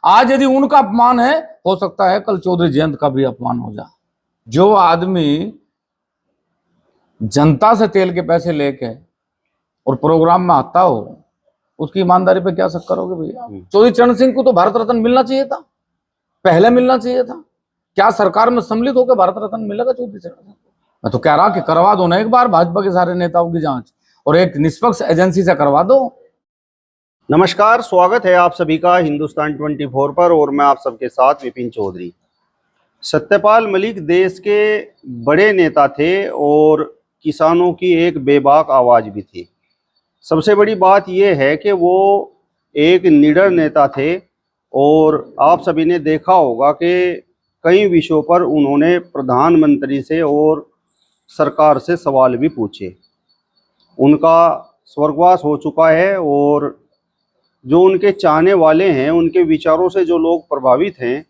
आज यदि उनका अपमान है, हो सकता है कल चौधरी जयंत का भी अपमान हो जाए। जो आदमी जनता से तेल के पैसे लेके और प्रोग्राम में आता हो, उसकी ईमानदारी पे क्या शक करोगे भैया। चौधरी चरण सिंह को तो भारत रत्न मिलना चाहिए था, पहले मिलना चाहिए था। क्या सरकार में सम्मिलित होकर भारत रत्न मिलेगा चौधरी चरण सिंह को? मैं तो कह रहा कि करवा दो ना एक बार भाजपा के सारे नेताओं की जांच, और एक निष्पक्ष एजेंसी से करवा दो। नमस्कार, स्वागत है आप सभी का हिंदुस्तान 24 पर और मैं आप सबके साथ विपिन चौधरी। सत्यपाल मलिक देश के बड़े नेता थे और किसानों की एक बेबाक आवाज़ भी थी। सबसे बड़ी बात यह है कि वो एक निडर नेता थे और आप सभी ने देखा होगा कि कई विषयों पर उन्होंने प्रधानमंत्री से और सरकार से सवाल भी पूछे। उनका स्वर्गवास हो चुका है और जो उनके चाहने वाले हैं, उनके विचारों से जो लोग प्रभावित हैं,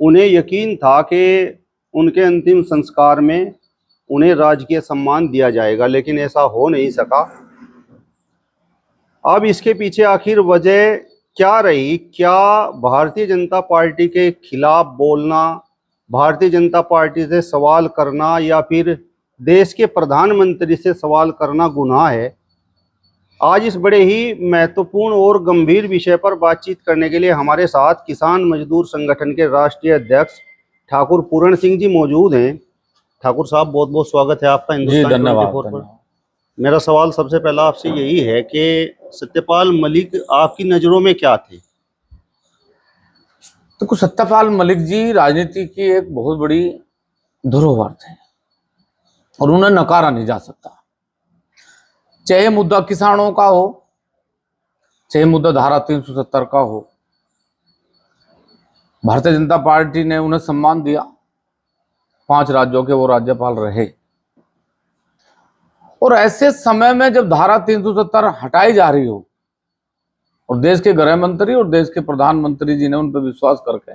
उन्हें यकीन था कि उनके अंतिम संस्कार में उन्हें राजकीय सम्मान दिया जाएगा, लेकिन ऐसा हो नहीं सका। अब इसके पीछे आखिर वजह क्या रही? क्या भारतीय जनता पार्टी के खिलाफ बोलना, भारतीय जनता पार्टी से सवाल करना या फिर देश के प्रधानमंत्री से सवाल करना गुनाह है? आज इस बड़े ही महत्वपूर्ण और गंभीर विषय पर बातचीत करने के लिए हमारे साथ किसान मजदूर संगठन के राष्ट्रीय अध्यक्ष ठाकुर पूरण सिंह जी मौजूद हैं। ठाकुर साहब, बहुत बहुत स्वागत है आपका हिंदुस्तान 24 पर। मेरा सवाल सबसे पहला आपसे यही है कि सत्यपाल मलिक आपकी नज़रों में क्या थे? तो सत्यपाल मलिक जी राजनीति की एक बहुत बड़ी धरोहर थे और उन्हें नकारा नहीं जा सकता। चाहे मुद्दा किसानों का हो, चाहे मुद्दा धारा 370 का हो, भारतीय जनता पार्टी ने उन्हें सम्मान दिया। 5 राज्यों के वो राज्यपाल रहे और ऐसे समय में जब धारा 370 हटाई जा रही हो और देश के गृह मंत्री और देश के प्रधानमंत्री जी ने उन पर विश्वास करके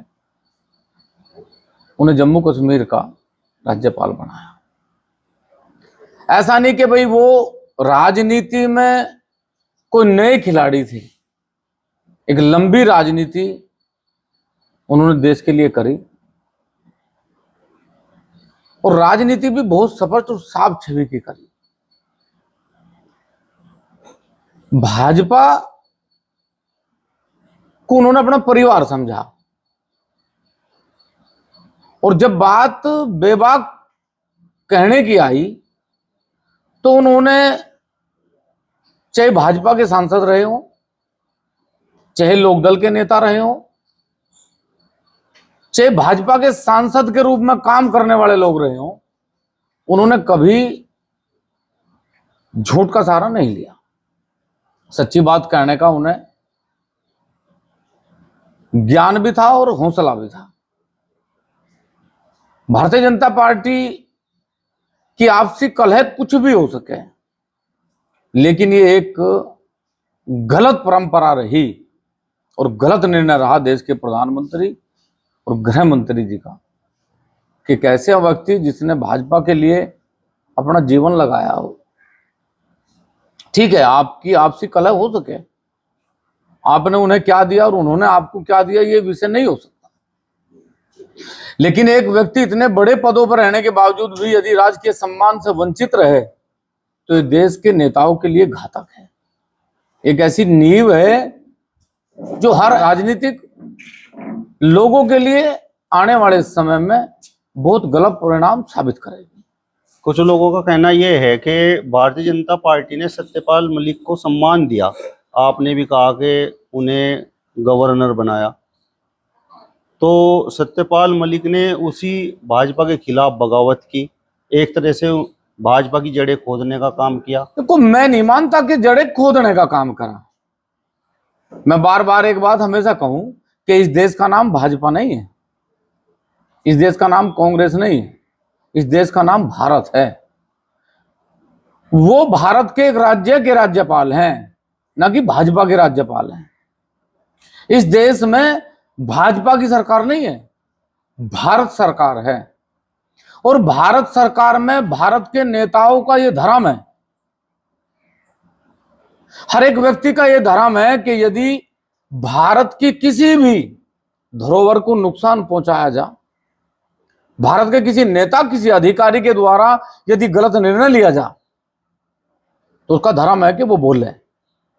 उन्हें जम्मू कश्मीर का राज्यपाल बनाया। ऐसा नहीं कि भाई वो राजनीति में कोई नए खिलाड़ी थे, एक लंबी राजनीति उन्होंने देश के लिए करी और राजनीति भी बहुत स्पष्ट और साफ छवि की करी। भाजपा को उन्होंने अपना परिवार समझा और जब बात बेबाक कहने की आई तो उन्होंने, चाहे भाजपा के सांसद रहे हो, चाहे लोकदल के नेता रहे हो, चाहे भाजपा के सांसद के रूप में काम करने वाले लोग रहे हो, उन्होंने कभी झूठ का सहारा नहीं लिया। सच्ची बात कहने का उन्हें ज्ञान भी था और हौसला भी था। भारतीय जनता पार्टी की आपसी कलह कुछ भी हो सके, लेकिन ये एक गलत परंपरा रही और गलत निर्णय रहा देश के प्रधानमंत्री और गृह मंत्री जी का कि कैसे व्यक्ति जिसने भाजपा के लिए अपना जीवन लगाया हो, ठीक है आपकी आपसी कलह हो सके, आपने उन्हें क्या दिया और उन्होंने आपको क्या दिया, ये विषय नहीं हो सकता। लेकिन एक व्यक्ति इतने बड़े पदों पर रहने के बावजूद भी यदि राजकीय सम्मान से वंचित रहे तो ये देश के नेताओं के लिए घातक है। एक ऐसी नींव है जो हर राजनीतिक लोगों के लिए आने वाले समय में बहुत गलत परिणाम साबित करेगी। कुछ लोगों का कहना यह है कि भारतीय जनता पार्टी ने सत्यपाल मलिक को सम्मान दिया, आपने भी कहा कि उन्हें गवर्नर बनाया, तो सत्यपाल मलिक ने उसी भाजपा के खिलाफ बगावत की, एक तरह से भाजपा की जड़ें खोदने का काम किया। देखो, मैं नहीं मानता कि जड़ें खोदने का काम करा। मैं बार बार एक बात हमेशा कहूं कि इस देश का नाम भाजपा नहीं है, इस देश का नाम कांग्रेस नहीं है, इस देश का नाम भारत है। वो भारत के एक राज्य के राज्यपाल हैं, ना कि भाजपा के राज्यपाल हैं। इस देश में भाजपा की सरकार नहीं है, भारत सरकार है और भारत सरकार में भारत के नेताओं का यह धर्म है, हर एक व्यक्ति का यह धर्म है कि यदि भारत की किसी भी धरोहर को नुकसान पहुंचाया जा, भारत के किसी नेता किसी अधिकारी के द्वारा यदि गलत निर्णय लिया जा, तो उसका धर्म है कि वो बोले।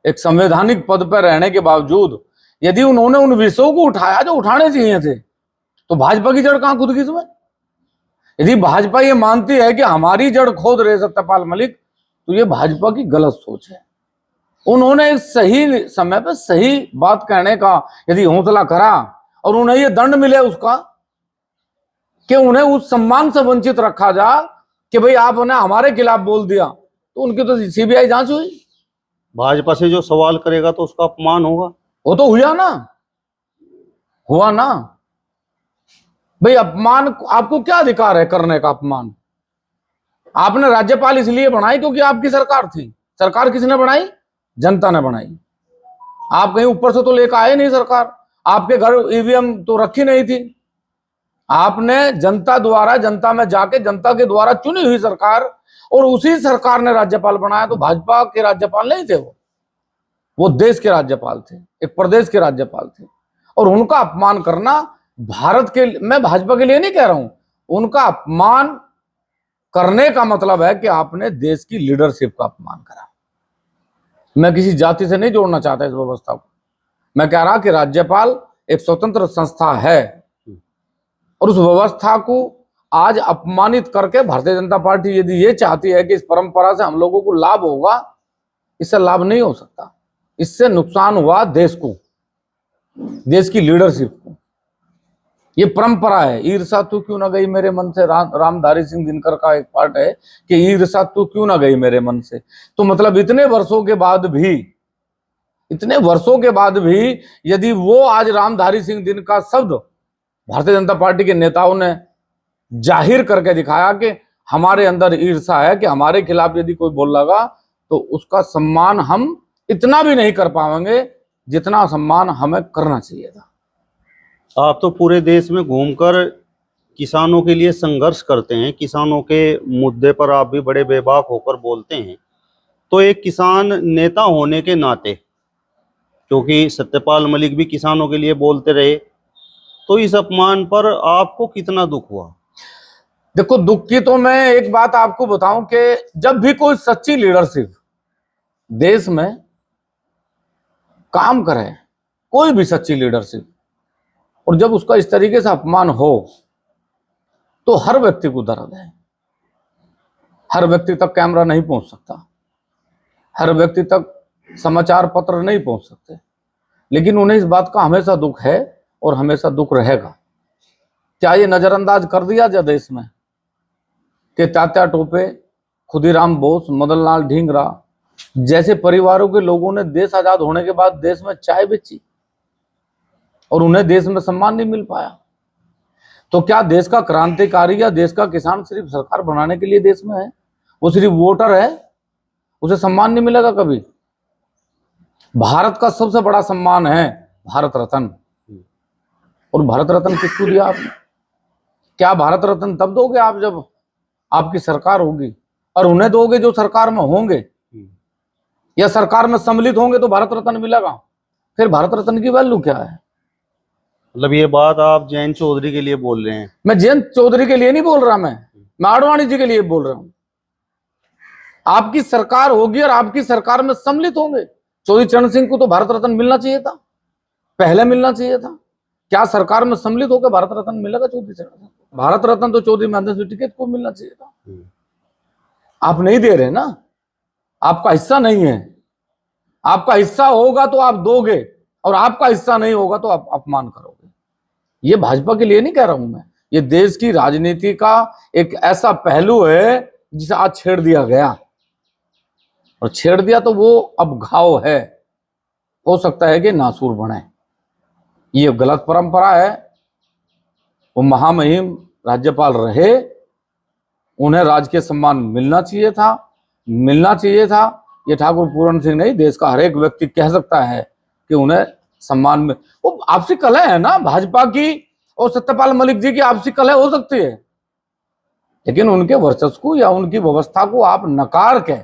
एक संवैधानिक पद पर रहने के बावजूद यदि उन्होंने उन विषयों को उठाया जो उठाने चाहिए थे, तो भाजपा की जड़ कहां खुद की इसमें? यदि भाजपा ये मानती है कि हमारी जड़ खोद रहे सत्यपाल मलिक, तो ये भाजपा की गलत सोच है। उन्होंने एक सही समय पर सही बात कहने का यदि हौसला करा और उन्हें ये दंड मिले उसका कि उन्हें उस सम्मान से वंचित रखा जा कि भाई आपने हमारे खिलाफ बोल दिया, तो उनकी तो सीबीआई जांच हुई। भाजपा से जो सवाल करेगा तो उसका अपमान होगा। वो तो हुआ ना भाई। अपमान आपको क्या अधिकार है करने का? अपमान आपने राज्यपाल इसलिए बनाई क्योंकि आपकी सरकार थी। सरकार किसने बनाई? जनता ने बनाई। आप कहीं ऊपर से तो लेकर आए नहीं सरकार, आपके घर ईवीएम तो रखी नहीं थी। आपने जनता द्वारा, जनता में जाके जनता के द्वारा चुनी हुई सरकार, और उसी सरकार ने राज्यपाल बनाया। तो भाजपा के राज्यपाल नहीं थे वो देश के राज्यपाल थे, एक प्रदेश के राज्यपाल थे। और उनका अपमान करना भारत के, मैं भाजपा के लिए नहीं कह रहा हूं, उनका अपमान करने का मतलब है कि आपने देश की लीडरशिप का अपमान करा। मैं किसी जाति से नहीं जोड़ना चाहता इस व्यवस्था को। मैं कह रहा कि राज्यपाल एक स्वतंत्र संस्था है, और उस व्यवस्था को आज अपमानित करके भारतीय जनता पार्टी यदि ये चाहती है कि इस परंपरा से हम लोगों को लाभ होगा, इससे लाभ नहीं हो सकता। इससे नुकसान हुआ देश को, देश की लीडरशिप को। ये परंपरा है। ईर्षा तू क्यों ना गई मेरे मन से, रामधारी सिंह दिनकर का एक पार्ट है कि ईर्षा तू क्यों ना गई मेरे मन से। तो मतलब इतने वर्षों के बाद भी यदि वो आज रामधारी सिंह दिन का शब्द भारतीय जनता पार्टी के नेताओं ने जाहिर करके दिखाया कि हमारे अंदर ईर्षा है, कि हमारे खिलाफ यदि कोई बोल लगा तो उसका सम्मान हम इतना भी नहीं कर पाएंगे जितना सम्मान हमें करना चाहिए था। आप तो पूरे देश में घूमकर किसानों के लिए संघर्ष करते हैं, किसानों के मुद्दे पर आप भी बड़े बेबाक होकर बोलते हैं। तो एक किसान नेता होने के नाते, क्योंकि सत्यपाल मलिक भी किसानों के लिए बोलते रहे, तो इस अपमान पर आपको कितना दुख हुआ? देखो, दुख की तो मैं एक बात आपको बताऊं कि जब भी कोई सच्ची लीडरशिप देश में काम करे, कोई भी सच्ची लीडरशिप, और जब उसका इस तरीके से अपमान हो, तो हर व्यक्ति को दर्द है। हर व्यक्ति तक कैमरा नहीं पहुंच सकता, हर व्यक्ति तक समाचार पत्र नहीं पहुंच सकते, लेकिन उन्हें इस बात का हमेशा दुख है और हमेशा दुख रहेगा। क्या ये नजरअंदाज कर दिया जाए देश में कि तात्या टोपे, खुदीराम बोस, मदन लाल ढींगरा जैसे परिवारों के लोगों ने देश आजाद होने के बाद देश में चाय बेची और उन्हें देश में सम्मान नहीं मिल पाया? तो क्या देश का क्रांतिकारी या देश का किसान सिर्फ सरकार बनाने के लिए देश में है? वो सिर्फ वोटर है, उसे सम्मान नहीं मिलेगा कभी? भारत का सबसे बड़ा सम्मान है भारत रत्न, और भारत रत्न किसको दिया आपने? क्या भारत रत्न तब दोगे आप जब आपकी सरकार होगी, और उन्हें दोगे जो सरकार में होंगे या सरकार में सम्मिलित होंगे तो भारत रत्न मिलेगा। फिर भारत रत्न की वैल्यू क्या है? मतलब ये बात आप जयंत चौधरी के लिए बोल रहे हैं? मैं जयंत चौधरी के लिए नहीं बोल रहा, मैं आडवाणी जी के लिए बोल रहा हूं। आपकी सरकार होगी और आपकी सरकार में सम्मिलित होंगे। चौधरी चरण सिंह को तो भारत रत्न मिलना चाहिए था, पहले मिलना चाहिए था। क्या सरकार में सम्मिलित होकर भारत रत्न मिलेगा चौधरी चरण सिंह को? भारत रत्न तो चौधरी महेंद्र सिंह टिकैत को मिलना चाहिए था। आप नहीं दे रहे ना, आपका हिस्सा नहीं है। आपका हिस्सा होगा तो आप दोगे, और आपका हिस्सा नहीं होगा तो आप अपमान करोगे। ये भाजपा के लिए नहीं कह रहा हूं मैं, ये देश की राजनीति का एक ऐसा पहलू है जिसे आज छेड़ दिया गया, और छेड़ दिया तो वो अब घाव है, हो सकता है कि नासूर बने। ये गलत परंपरा है। वो महामहिम राज्यपाल रहे, उन्हें राजकीय सम्मान मिलना चाहिए था। ये ठाकुर पूरन सिंह नहीं, देश का हर एक व्यक्ति कह सकता है कि उन्हें सम्मान में, वो आपसी कलह है ना भाजपा की और सत्यपाल मलिक जी की आपसी कलह हो सकती है, लेकिन उनके वर्चस्व को या उनकी व्यवस्था को आप नकार के,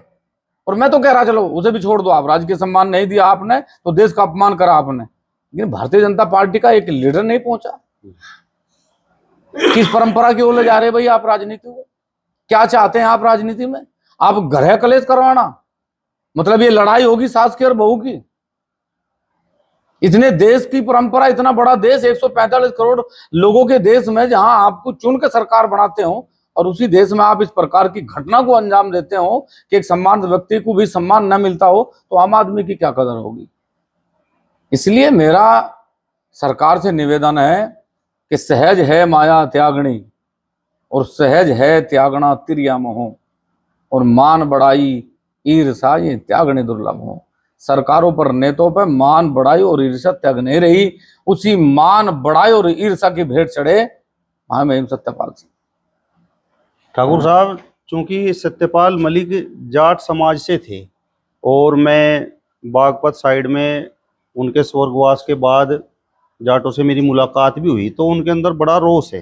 और मैं तो कह रहा चलो उसे भी छोड़ दो, आप राजकीय सम्मान नहीं दिया आपने तो देश का अपमान करा आपने, लेकिन भारतीय जनता पार्टी का एक लीडर नहीं पहुंचा। किस परंपरा की ओर ले जा रहे भाई आप राजनीति को? क्या चाहते हैं आप राजनीति में? आप गृह कलेश करवाना, मतलब ये लड़ाई होगी सास की और बहू की? इतने देश की परंपरा, इतना बड़ा देश, 145 करोड़ लोगों के देश में, जहां आपको चुन के सरकार बनाते हो और उसी देश में आप इस प्रकार की घटना को अंजाम देते हो कि एक सम्मानित व्यक्ति को भी सम्मान न मिलता हो, तो आम आदमी की क्या कदर होगी? इसलिए मेरा सरकार से निवेदन है कि सहज है माया त्यागणी और सहज है त्यागना तिर्या मोह, और मान बढ़ाई ईर्षा ये त्यागने दुर्लभ हो। सरकारों पर, नेताओं पर मान बढ़ाई और ईर्षा त्याग नहीं रही, उसी मान बढ़ाई और ईर्षा की भेंट चढ़े महामहिम सत्यपाल सिंह। ठाकुर साहब, चूंकि सत्यपाल मलिक जाट समाज से थे और मैं बागपत साइड में उनके स्वर्गवास के बाद जाटों से मेरी मुलाकात भी हुई, तो उनके अंदर बड़ा रोष है।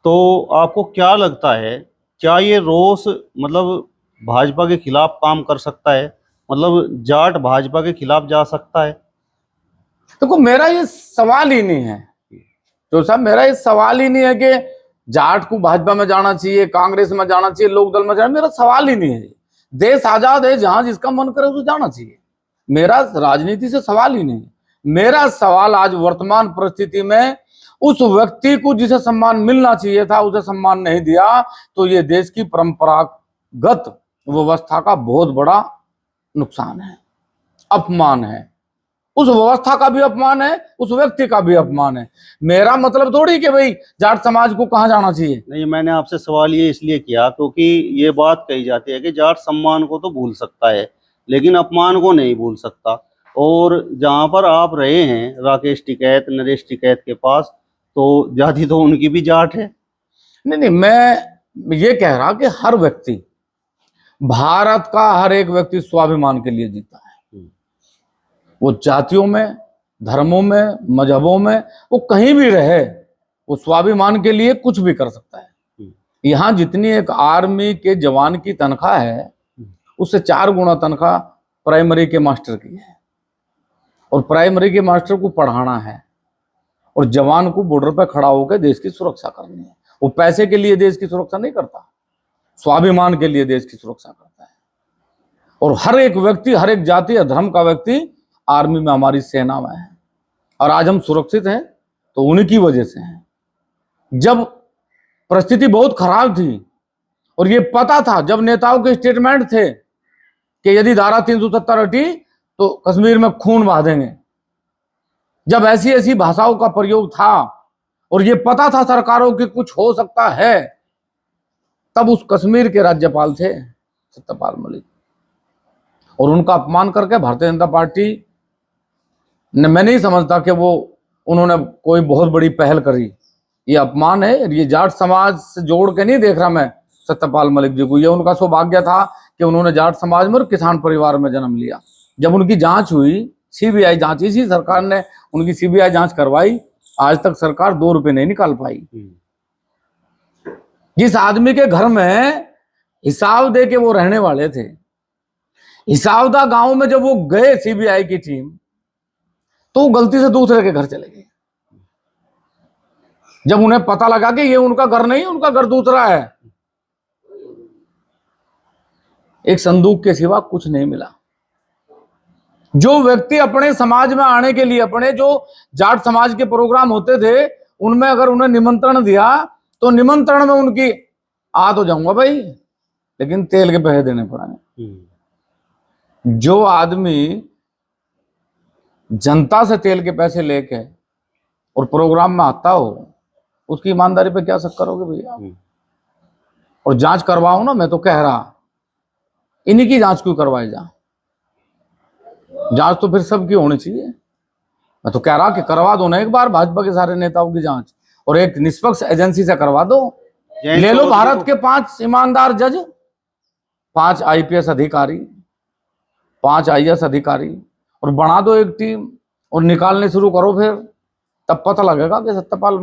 तो आपको क्या लगता है, क्या ये रोष मतलब भाजपा के खिलाफ काम कर सकता है? मतलब जाट भाजपा के खिलाफ जा सकता है? देखो, मेरा ये सवाल ही नहीं है तो साहब, मेरा ये सवाल ही नहीं है कि जाट को भाजपा में जाना चाहिए, कांग्रेस में जाना चाहिए, लोकदल में जाना, मेरा सवाल ही नहीं है। देश आजाद है, जहां जिसका मन करे उसे जाना चाहिए। मेरा राजनीति से सवाल ही नहीं है। मेरा सवाल आज वर्तमान परिस्थिति में उस व्यक्ति को जिसे सम्मान मिलना चाहिए था उसे सम्मान नहीं दिया, तो ये देश की परंपरागत व्यवस्था का बहुत बड़ा नुकसान है, अपमान है। उस व्यवस्था का भी अपमान है, उस व्यक्ति का भी अपमान है। मेरा मतलब थोड़ी कि भाई जाट समाज को कहां जाना चाहिए। नहीं, मैंने आपसे सवाल ये इसलिए किया क्योंकि ये बात कही जाती है कि जाट सम्मान को तो भूल सकता है लेकिन अपमान को नहीं भूल सकता। और जहां पर आप रहे हैं राकेश टिकैत, नरेश टिकैत के पास, तो जाति तो उनकी भी जाट है। नहीं, मैं ये कह रहा कि हर व्यक्ति, भारत का हर एक व्यक्ति स्वाभिमान के लिए जीता है। वो जातियों में, धर्मों में, मजहबों में, वो कहीं भी रहे, वो स्वाभिमान के लिए कुछ भी कर सकता है। यहाँ जितनी एक आर्मी के जवान की तनख्वाह है उससे 4 गुना तनख्वाह प्राइमरी के मास्टर की है, और प्राइमरी के मास्टर को पढ़ाना है और जवान को बॉर्डर पर खड़ा होकर देश की सुरक्षा करनी है। वो पैसे के लिए देश की सुरक्षा नहीं करता, स्वाभिमान के लिए देश की सुरक्षा करता है। और हर एक व्यक्ति, हर एक जाति या धर्म का व्यक्ति आर्मी में, हमारी सेना में है, और आज हम सुरक्षित हैं तो उन्हीं की वजह से हैं। जब परिस्थिति बहुत खराब थी और ये पता था, जब नेताओं के स्टेटमेंट थे कि यदि धारा 370 हटी तो कश्मीर में खून बहा देंगे, जब ऐसी ऐसी भाषाओं का प्रयोग था और ये पता था सरकारों की कुछ हो सकता है, तब उस कश्मीर के राज्यपाल थे सत्यपाल मलिक, और उनका अपमान करके भारतीय जनता पार्टी ने, मैं नहीं समझता कि उन्होंने कोई बहुत बड़ी पहल करी। ये अपमान है। ये जाट समाज से जोड़ के नहीं देख रहा मैं सत्यपाल मलिक जी को। ये उनका सौभाग्य था कि उन्होंने जाट समाज में और किसान परिवार में जन्म लिया। जब उनकी जांच हुई, सीबीआई जांच, इसी सरकार ने उनकी सीबीआई जांच करवाई, आज तक सरकार 2 रुपए नहीं निकाल पाई। जिस आदमी के घर में हिसाब दे के वो रहने वाले थे, हिसाबदा गांव में जब वो गए सीबीआई की टीम, तो वो गलती से दूसरे के घर चले गए। जब उन्हें पता लगा कि ये उनका घर नहीं, उनका घर दूसरा है, एक संदूक के सिवा कुछ नहीं मिला। जो व्यक्ति अपने समाज में आने के लिए, अपने जो जाट समाज के प्रोग्राम होते थे उनमें अगर उन्हें निमंत्रण दिया तो निमंत्रण में उनकी आ तो जाऊंगा भाई, लेकिन तेल के पैसे देने पड़ेंगे। जो आदमी जनता से तेल के पैसे लेके और प्रोग्राम में आता हो, उसकी ईमानदारी पे क्या शक करोगे भैया? और जांच करवाओ ना, मैं तो कह रहा इन्हीं की जांच क्यों करवाई जा? जांच तो फिर सबकी होनी चाहिए। मैं तो कह रहा कि करवा दो ना एक बार भाजपा के सारे नेताओं की जांच, और एक निष्पक्ष एजेंसी से करवा दो। ले लो भारत के 5 ईमानदार जज, 5 आईपीएस अधिकारी, 5 आईएएस अधिकारी, और बना दो एक टीम और निकालने शुरू करो। फिर तब पता लगेगा कि सत्यपाल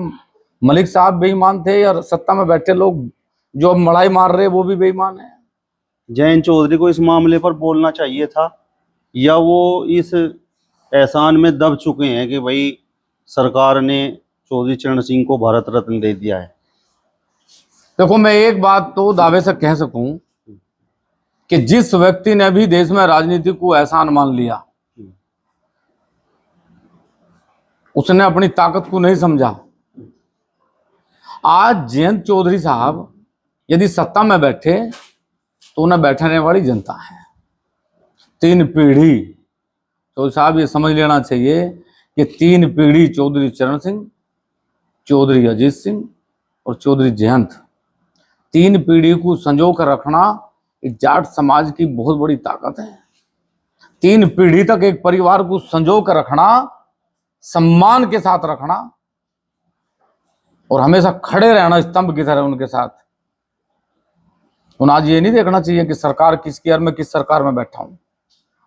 मलिक साहब बेईमान थे या सत्ता में बैठे लोग जो अब मड़ाई मार रहे वो भी बेईमान है। जयंत चौधरी को इस मामले पर बोलना चाहिए था, या वो इस एहसान में दब चुके हैं कि भाई सरकार ने चौधरी चरण सिंह को भारत रत्न दे दिया है? देखो, मैं एक बात तो दावे से कह सकूं कि जिस व्यक्ति ने भी देश में राजनीति को एहसान मान लिया, उसने अपनी ताकत को नहीं समझा। आज जयंत चौधरी साहब यदि सत्ता में बैठे तो उन्हें बैठने वाली जनता है। 3 पीढ़ी चौधरी साहब ये समझ लेना चाहिए कि 3 पीढ़ी चौधरी चरण सिंह, चौधरी अजीत सिंह और चौधरी जयंत, 3 पीढ़ी को संजो कर रखना इस जाट समाज की बहुत बड़ी ताकत है। 3 पीढ़ी तक एक परिवार को संजो कर रखना, सम्मान के साथ रखना और हमेशा खड़े रहना स्तंभ की तरह उनके साथ। उन्हें आज ये नहीं देखना चाहिए कि सरकार किसकी और मैं किस सरकार में बैठा हूं।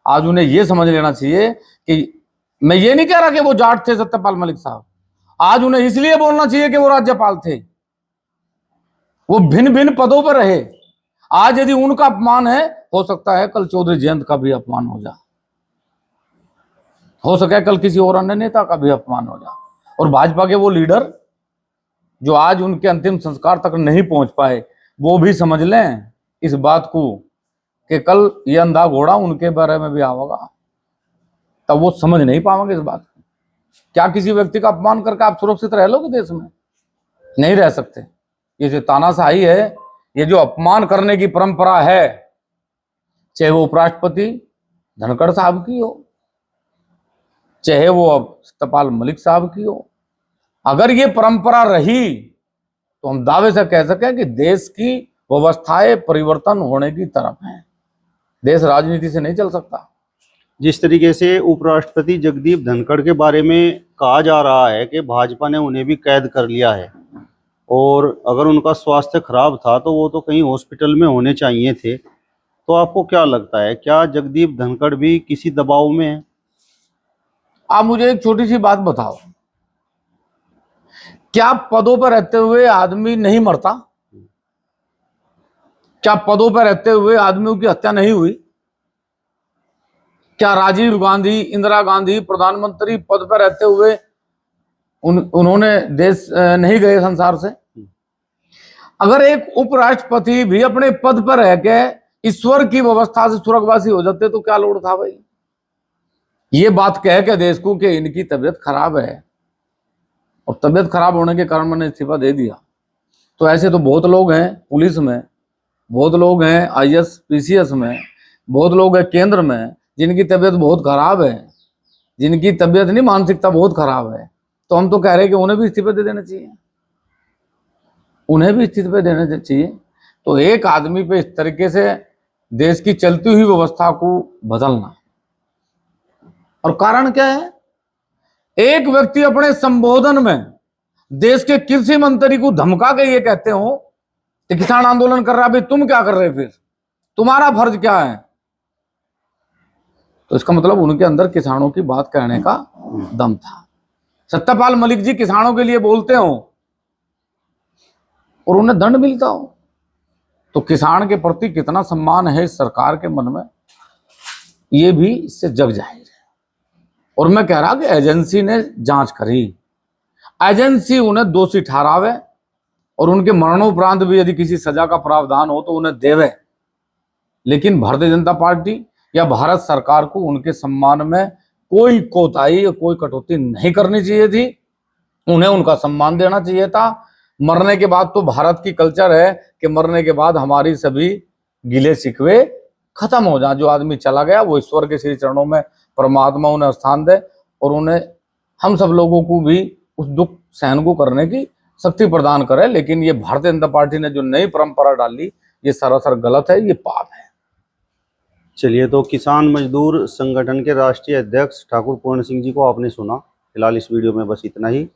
आज उन्हें यह समझ लेना चाहिए कि मैं ये नहीं कह रहा कि वो जाट थे सत्यपाल मलिक साहब, आज उन्हें इसलिए बोलना चाहिए कि वो राज्यपाल थे, वो भिन्न भिन्न पदों पर रहे। आज यदि उनका अपमान है, हो सकता है कल चौधरी जयंत का भी अपमान हो जा, हो सके कल किसी और अन्य नेता का भी अपमान हो जा। और भाजपा के वो लीडर जो आज उनके अंतिम संस्कार तक नहीं पहुंच पाए, वो भी समझ लें इस बात को कि कल ये अंधा घोड़ा उनके बारे में भी आएगा, तब वो समझ नहीं पाएंगे इस बात को। क्या किसी व्यक्ति का अपमान करके आप सुरक्षित रह लोगे देश में? नहीं रह सकते। ये जो तानाशाही है, ये जो अपमान करने की परंपरा है, चाहे वो उपराष्ट्रपति धनखड़ साहब की हो, चाहे वो अब सत्यपाल मलिक साहब की हो, अगर ये परंपरा रही तो हम दावे से कह सकें कि देश की व्यवस्थाएं परिवर्तन होने की तरफ हैं। देश राजनीति से नहीं चल सकता। जिस तरीके से उपराष्ट्रपति जगदीप धनखड़ के बारे में कहा जा रहा है कि भाजपा ने उन्हें भी कैद कर लिया है और अगर उनका स्वास्थ्य खराब था तो वो तो कहीं हॉस्पिटल में होने चाहिए थे, तो आपको क्या लगता है, क्या जगदीप धनखड़ भी किसी दबाव में है? आप मुझे एक छोटी सी बात बताओ, क्या पदों पर रहते हुए आदमी नहीं मरता? क्या पदों पर रहते हुए आदमियों की हत्या नहीं हुई? क्या राजीव गांधी, इंदिरा गांधी प्रधानमंत्री पद पर रहते हुए उन्होंने देश नहीं गए संसार से? अगर एक उपराष्ट्रपति भी अपने पद पर रह के ईश्वर की व्यवस्था से स्वर्गवासी हो जाते तो क्या लोड़ था भाई? ये बात कह के देश को कि इनकी तबीयत खराब है और तबीयत खराब होने के कारण मैंने इस्तीफा दे दिया। तो ऐसे तो बहुत लोग हैं पुलिस में, बहुत लोग हैं IAS PCS में, बहुत लोग हैं केंद्र में, जिनकी तबीयत बहुत खराब है, जिनकी तबीयत नहीं मानसिकता बहुत खराब है। तो हम तो कह रहे हैं कि उन्हें भी इस्तीफे दे देने चाहिए, उन्हें भी इस्तीफे देने चाहिए। तो एक आदमी पे इस तरीके से देश की चलती हुई व्यवस्था को बदलना, और कारण क्या है? एक व्यक्ति अपने संबोधन में देश के कृषि मंत्री को धमका के ये कहते हो कि किसान आंदोलन कर रहा है, भाई तुम क्या कर रहे, फिर तुम्हारा फर्ज क्या है? तो इसका मतलब उनके अंदर किसानों की बात कहने का दम था। सत्यपाल मलिक जी किसानों के लिए बोलते हो और उन्हें दंड मिलता हो, तो किसान के प्रति कितना सम्मान है इस सरकार के मन में, ये भी इससे जग जाहिर है। और मैं कह रहा कि एजेंसी ने जांच करी, एजेंसी उन्हें दोषी ठहरावे और उनके मरणोपरांत भी यदि किसी सजा का प्रावधान हो तो उन्हें देवे। लेकिन भारतीय जनता पार्टी या भारत सरकार को उनके सम्मान में कोई कोताही या कोई कटौती नहीं करनी चाहिए थी। उन्हें उनका सम्मान देना चाहिए था। मरने के बाद तो भारत की कल्चर है कि मरने के बाद हमारी सभी गिले शिकवे खत्म हो जाए। जो आदमी चला गया वो ईश्वर के श्री चरणों में परमात्मा उन्हें स्थान दे और उन्हें हम सब लोगों को भी उस दुख सहन को करने की शक्ति प्रदान करे। लेकिन ये भारतीय जनता पार्टी ने जो नई परंपरा डाली, ये सरासर गलत है, ये पाप है। चलिए, तो किसान मजदूर संगठन के राष्ट्रीय अध्यक्ष ठाकुर पूर्ण सिंह जी को आपने सुना। फिलहाल इस वीडियो में बस इतना ही।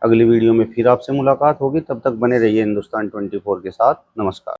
अगली वीडियो में फिर आपसे मुलाकात होगी, तब तक बने रहिए हिंदुस्तान 24 के साथ। नमस्कार।